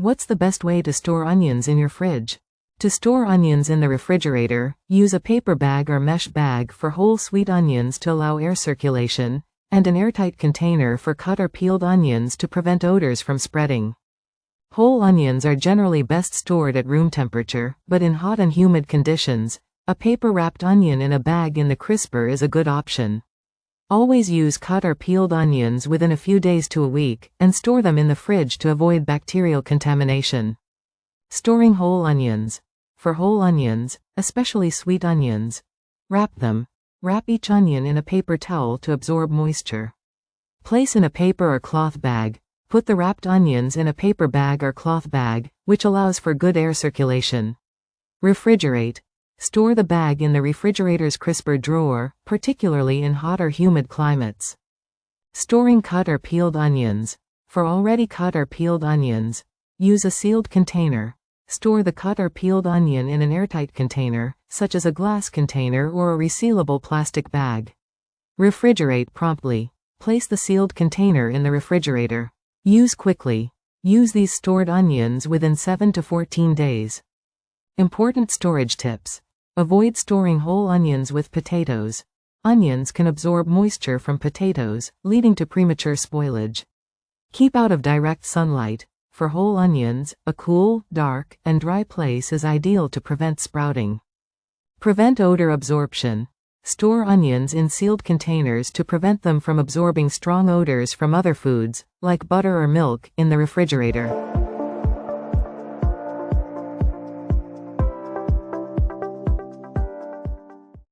What's the best way to store onions in your fridge? To store onions in the refrigerator, use a paper bag or mesh bag for whole sweet onions to allow air circulation, and an airtight container for cut or peeled onions to prevent odors from spreading. Whole onions are generally best stored at room temperature, but in hot and humid conditions, a paper-wrapped onion in a bag in the crisper is a good option. Always use cut or peeled onions within a few days to a week, and store them in the fridge to avoid bacterial contamination. Storing whole onions. For whole onions, especially sweet onions, wrap them. Wrap each onion in a paper towel to absorb moisture. Place in a paper or cloth bag. Put the wrapped onions in a paper bag or cloth bag, which allows for good air circulation. Refrigerate. Store the bag in the refrigerator's crisper drawer, particularly in hot or humid climates. Storing cut or peeled onions. For already cut or peeled onions, use a sealed container. Store the cut or peeled onion in an airtight container, such as a glass container or a resealable plastic bag. Refrigerate promptly. Place the sealed container in the refrigerator. Use quickly. Use these stored onions within 7 to 14 days. Important storage tips. Avoid storing whole onions with potatoes. Onions can absorb moisture from potatoes, leading to premature spoilage. Keep out of direct sunlight. For whole onions, a cool, dark, and dry place is ideal to prevent sprouting. Prevent odor absorption. Store onions in sealed containers to prevent them from absorbing strong odors from other foods, like butter or milk, in the refrigerator.